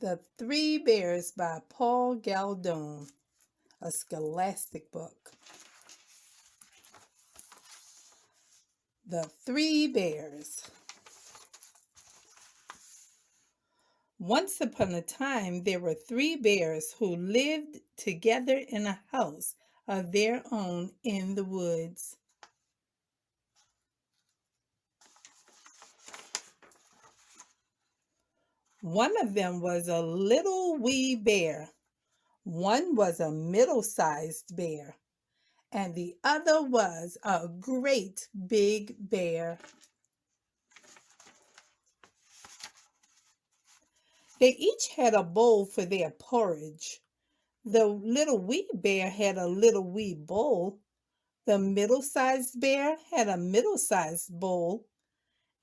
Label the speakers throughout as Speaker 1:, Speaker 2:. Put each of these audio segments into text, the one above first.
Speaker 1: The Three Bears by Paul Galdone, a scholastic book. The Three Bears. Once upon a time, there were three bears who lived together in a house of their own in the woods. One of them was a little wee bear. One was a middle-sized bear, and the other was a great big bear. They each had a bowl for their porridge. The little wee bear had a little wee bowl. The middle-sized bear had a middle-sized bowl.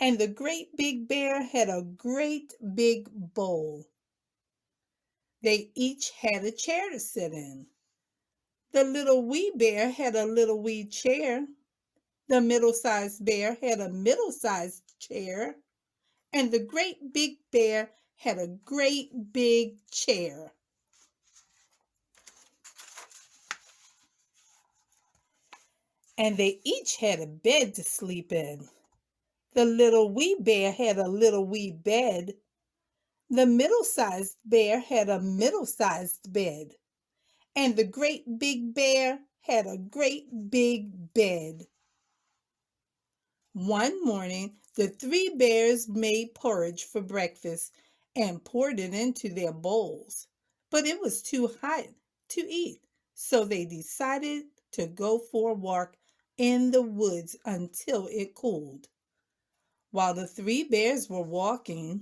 Speaker 1: And the great big bear had a great big bowl. They each had a chair to sit in. The little wee bear had a little wee chair. The middle-sized bear had a middle-sized chair. And the great big bear had a great big chair. And they each had a bed to sleep in. The little wee bear had a little wee bed. The middle-sized bear had a middle-sized bed. And the great big bear had a great big bed. One morning, the three bears made porridge for breakfast and poured it into their bowls. But it was too hot to eat, so they decided to go for a walk in the woods until it cooled. While the three bears were walking,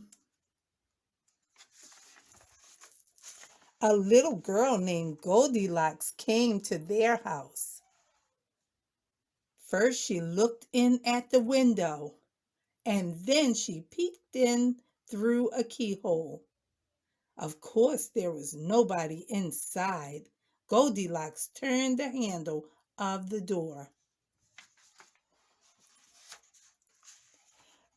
Speaker 1: a little girl named Goldilocks came to their house. First, she looked in at the window, and then she peeked in through a keyhole. Of course, there was nobody inside. Goldilocks turned the handle of the door.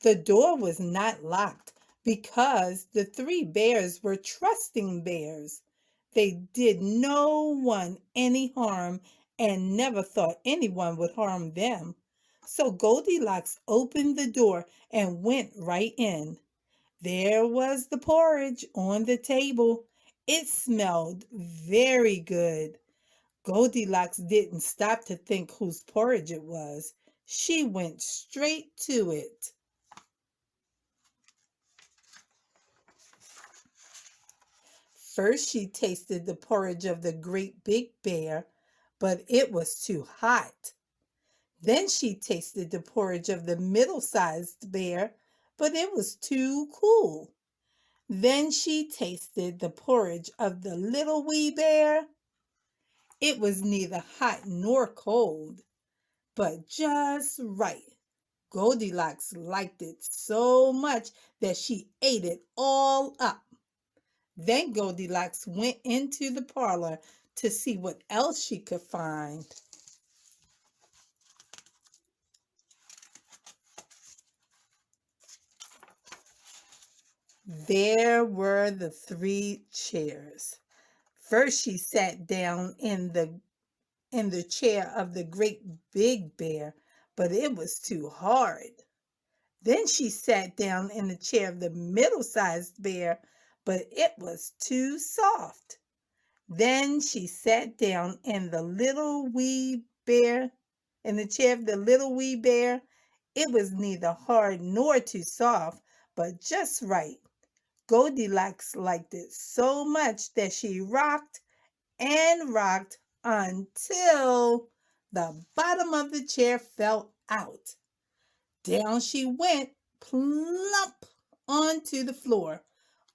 Speaker 1: The door was not locked because the three bears were trusting bears. They did no one any harm and never thought anyone would harm them. So Goldilocks opened the door and went right in. There was the porridge on the table. It smelled very good. Goldilocks didn't stop to think whose porridge it was. She went straight to it. First, she tasted the porridge of the great big bear, but it was too hot. Then she tasted the porridge of the middle-sized bear, but it was too cool. Then she tasted the porridge of the little wee bear. It was neither hot nor cold, but just right. Goldilocks liked it so much that she ate it all up. Then Goldilocks went into the parlor to see what else she could find. There were the three chairs. First, she sat down in the chair of the great big bear, but it was too hard. Then she sat down in the chair of the middle-sized bear, but it was too soft. Then she sat down in the little wee bear, in the chair of the little wee bear. It was neither hard nor too soft, but just right. Goldilocks liked it so much that she rocked and rocked until the bottom of the chair fell out. Down she went, plump onto the floor.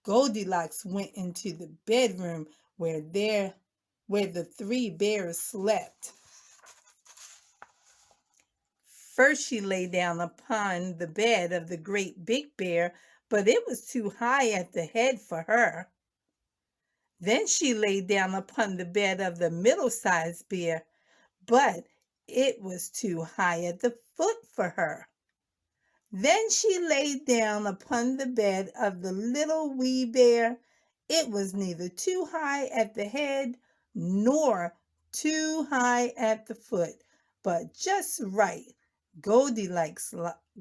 Speaker 1: Goldilocks went into the bedroom where the three bears slept. First she lay down upon the bed of the great big bear, but it was too high at the head for her. Then she lay down upon the bed of the middle-sized bear, but it was too high at the foot for her. Then she lay down upon the bed of the little wee bear. It was neither too high at the head nor too high at the foot, but just right. Goldilocks,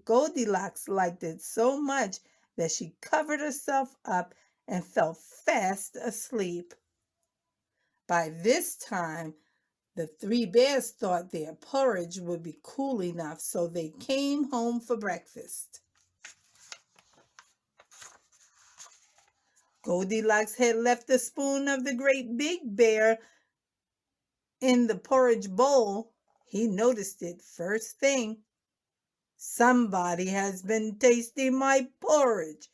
Speaker 1: Goldilocks liked it so much that she covered herself up and fell fast asleep. By this time, the three bears thought their porridge would be cool enough, so they came home for breakfast. Goldilocks had left the spoon of the great big bear in the porridge bowl. He noticed it first thing. "Somebody has been tasting my porridge,"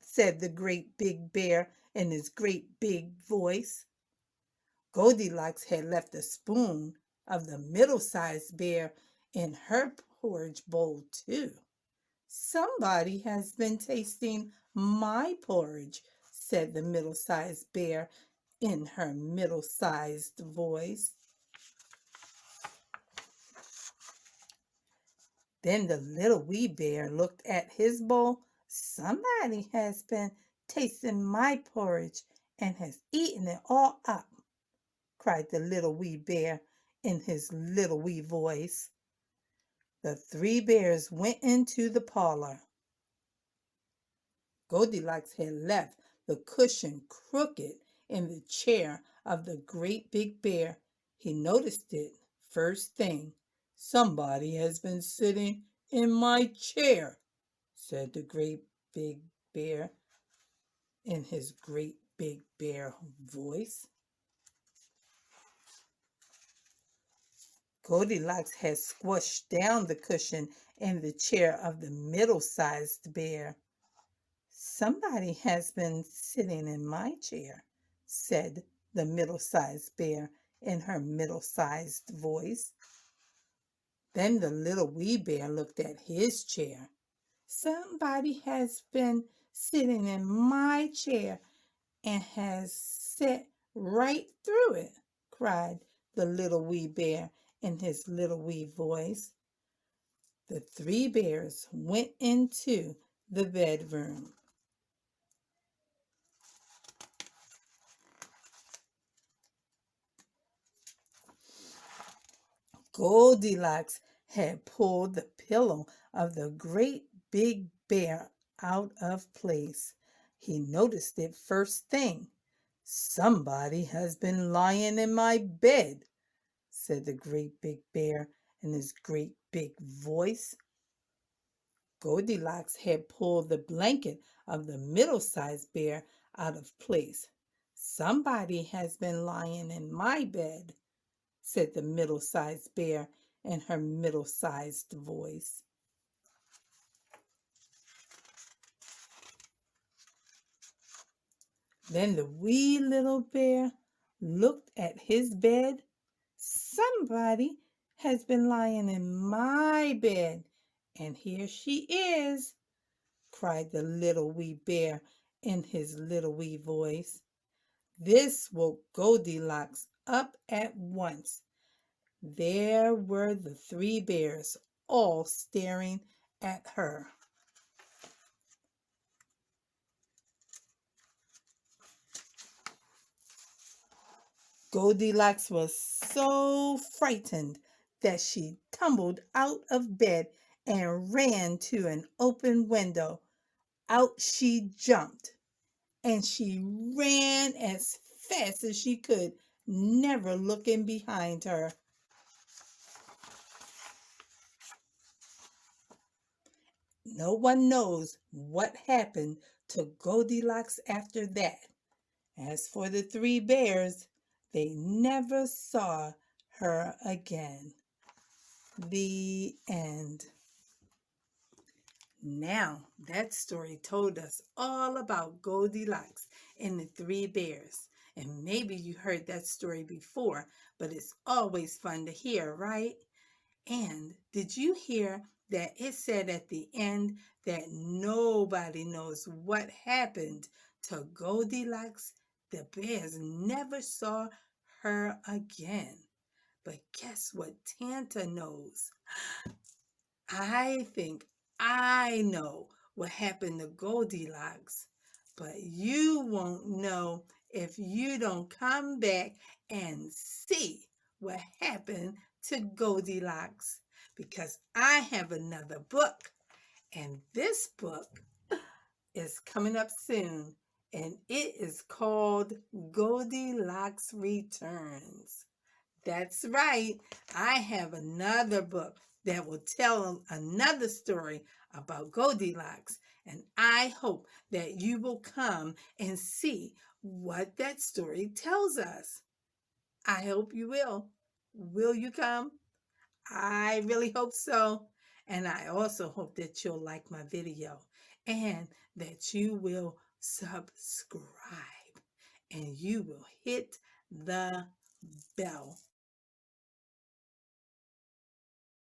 Speaker 1: said the great big bear in his great big voice. Goldilocks had left the spoon of the middle-sized bear in her porridge bowl too. "Somebody has been tasting my porridge," said the middle-sized bear in her middle-sized voice. Then the little wee bear looked at his bowl. "Somebody has been tasting my porridge and has eaten it all up," cried the little wee bear in his little wee voice. The three bears went into the parlor. Goldilocks had left the cushion crooked in the chair of the great big bear. He noticed it first thing. "Somebody has been sitting in my chair," said the great big bear in his great big bear voice. Goldilocks had squashed down the cushion in the chair of the middle-sized bear. "Somebody has been sitting in my chair," said the middle-sized bear in her middle-sized voice. Then the little wee bear looked at his chair. "Somebody has been sitting in my chair and has sat right through it," cried the little wee bear in his little wee voice. The three bears went into the bedroom. Goldilocks had pulled the pillow of the great big bear out of place. He noticed it first thing. "Somebody has been lying in my bed," said the great big bear in his great big voice. Goldilocks had pulled the blanket of the middle-sized bear out of place. "Somebody has been lying in my bed," said the middle-sized bear in her middle-sized voice. Then the wee little bear looked at his bed. "Somebody has been lying in my bed, and here she is," cried the little wee bear in his little wee voice. This woke Goldilocks up at once. There were the three bears all staring at her. Goldilocks was so frightened that she tumbled out of bed and ran to an open window. Out she jumped, and she ran as fast as she could, never looking behind her. No one knows what happened to Goldilocks after that. As for the three bears, they never saw her again. The end. Now, that story told us all about Goldilocks and the three bears. And maybe you heard that story before, but it's always fun to hear, right? And did you hear that it said at the end that nobody knows what happened to Goldilocks? The bears never saw her again. But guess what Tanta knows? I think I know what happened to Goldilocks. but you won't know if you don't come back and see what happened to Goldilocks, because I have another book, and this book is coming up soon, and it is called Goldilocks Returns. That's right. I have another book that will tell another story about Goldilocks, and I hope that you will come and see what that story tells us. I hope you will. Will you come? I really hope so. And I also hope that you'll like my video and that you will subscribe and you will hit the bell.